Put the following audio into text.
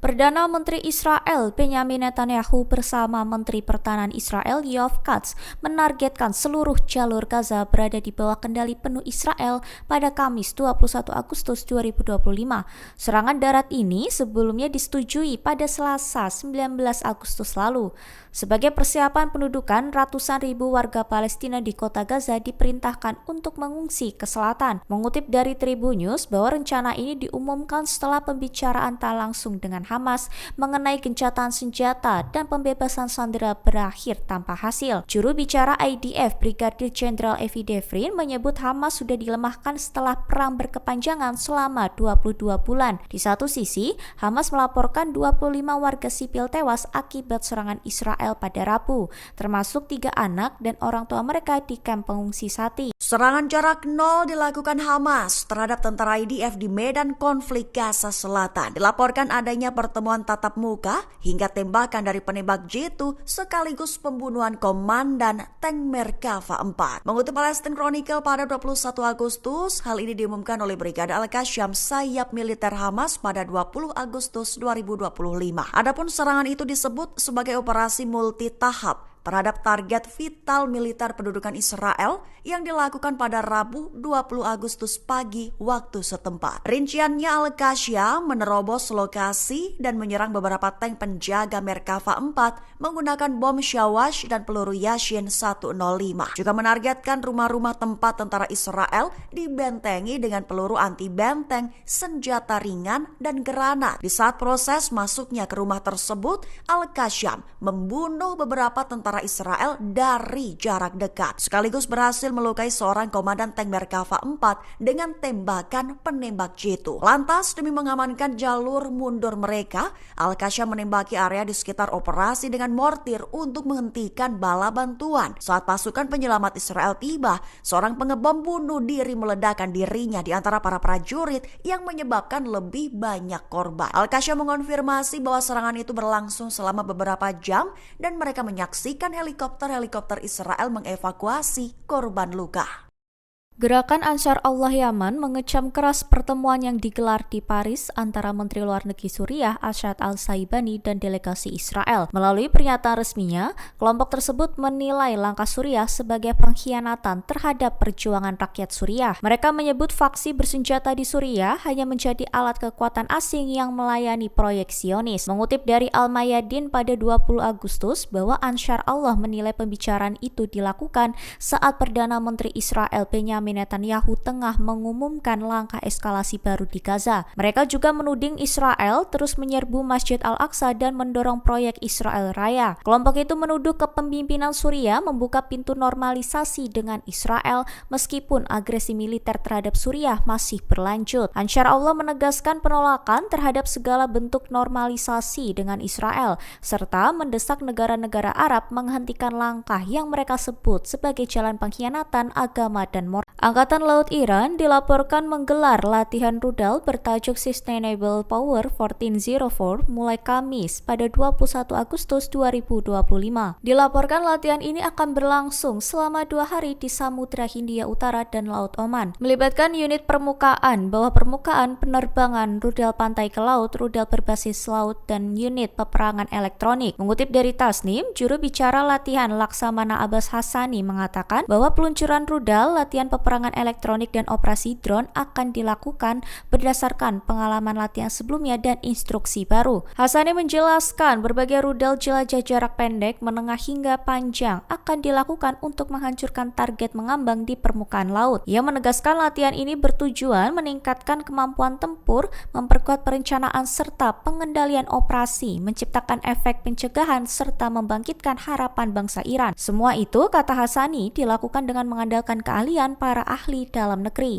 Perdana Menteri Israel Benyamin Netanyahu bersama Menteri Pertahanan Israel Yoav Katz menargetkan seluruh jalur Gaza berada di bawah kendali penuh Israel pada Kamis 21 Agustus 2025. Serangan darat ini sebelumnya disetujui pada Selasa 19 Agustus lalu. Sebagai persiapan pendudukan, ratusan ribu warga Palestina di kota Gaza diperintahkan untuk mengungsi ke selatan. Mengutip dari Tribun News bahwa rencana ini diumumkan setelah pembicaraan tak langsung dengan Hamas mengenai gencatan senjata dan pembebasan sandera berakhir tanpa hasil. Juru bicara IDF Brigadir Jenderal Evi Devrin menyebut Hamas sudah dilemahkan setelah perang berkepanjangan selama 22 bulan. Di satu sisi, Hamas melaporkan 25 warga sipil tewas akibat serangan Israel pada Rabu, termasuk 3 anak dan orang tua mereka di kamp pengungsi Sati. Serangan jarak nol dilakukan Hamas terhadap tentara IDF di medan konflik Gaza Selatan. Dilaporkan adanya pertemuan tatap muka hingga tembakan dari penembak J2 sekaligus pembunuhan komandan tank Merkava 4. Mengutip Palestine Chronicle pada 21 Agustus, hal ini diumumkan oleh Brigade Al-Qassam sayap militer Hamas pada 20 Agustus 2025. Adapun serangan itu disebut sebagai operasi multi tahap terhadap target vital militer pendudukan Israel yang dilakukan pada Rabu 20 Agustus pagi waktu setempat. Rinciannya, Al-Qassam menerobos lokasi dan menyerang beberapa tank penjaga Merkava 4 menggunakan bom Shawash dan peluru Yashin 105. Juga menargetkan rumah-rumah tempat tentara Israel dibentengi dengan peluru anti-benteng, senjata ringan, dan granat. Di saat proses masuknya ke rumah tersebut, Al-Qassam membunuh beberapa tentara Israel dari jarak dekat, sekaligus berhasil melukai seorang komandan tank Merkava 4 dengan tembakan penembak J2. Lantas, demi mengamankan jalur mundur mereka, Al-Qassam menembaki area di sekitar operasi dengan mortir untuk menghentikan bala bantuan. Saat pasukan penyelamat Israel tiba, seorang pengebom bunuh diri meledakkan dirinya di antara para prajurit yang menyebabkan lebih banyak korban. Al-Qassam mengonfirmasi bahwa serangan itu berlangsung selama beberapa jam dan mereka menyaksikan helikopter Israel mengevakuasi korban luka. Gerakan Ansar Allah Yaman mengecam keras pertemuan yang digelar di Paris antara Menteri Luar Negeri Suriah Ashad al-Shaibani dan delegasi Israel. Melalui pernyataan resminya, kelompok tersebut menilai langkah Suriah sebagai pengkhianatan terhadap perjuangan rakyat Suriah. Mereka menyebut faksi bersenjata di Suriah hanya menjadi alat kekuatan asing yang melayani proyek Zionis. Mengutip dari Al-Mayadin pada 20 Agustus bahwa Ansar Allah menilai pembicaraan itu dilakukan saat Perdana Menteri Israel Benyamin Netanyahu tengah mengumumkan langkah eskalasi baru di Gaza. Mereka juga menuding Israel terus menyerbu Masjid Al-Aqsa dan mendorong proyek Israel Raya. Kelompok itu menuduh kepemimpinan Suriah membuka pintu normalisasi dengan Israel meskipun agresi militer terhadap Suriah masih berlanjut. Ansar Allah menegaskan penolakan terhadap segala bentuk normalisasi dengan Israel serta mendesak negara-negara Arab menghentikan langkah yang mereka sebut sebagai jalan pengkhianatan agama dan moral. Angkatan Laut Iran dilaporkan menggelar latihan rudal bertajuk Sustainable Power 1404 mulai Kamis pada 21 Agustus 2025. Dilaporkan latihan ini akan berlangsung selama 2 hari di Samudra Hindia Utara dan Laut Oman, melibatkan unit permukaan, bawah permukaan, penerbangan, rudal pantai ke laut, rudal berbasis laut, dan unit peperangan elektronik. Mengutip dari Tasnim, juru bicara latihan Laksamana Abbas Hassani mengatakan bahwa peluncuran rudal, latihan peperangan elektronik dan operasi drone akan dilakukan berdasarkan pengalaman latihan sebelumnya dan instruksi baru. Hassani menjelaskan berbagai rudal jelajah jarak pendek, menengah hingga panjang akan dilakukan untuk menghancurkan target mengambang di permukaan laut. Ia menegaskan latihan ini bertujuan meningkatkan kemampuan tempur, memperkuat perencanaan serta pengendalian operasi, menciptakan efek pencegahan serta membangkitkan harapan bangsa Iran. Semua itu, kata Hassani, dilakukan dengan mengandalkan keahlian para ahli dalam negeri.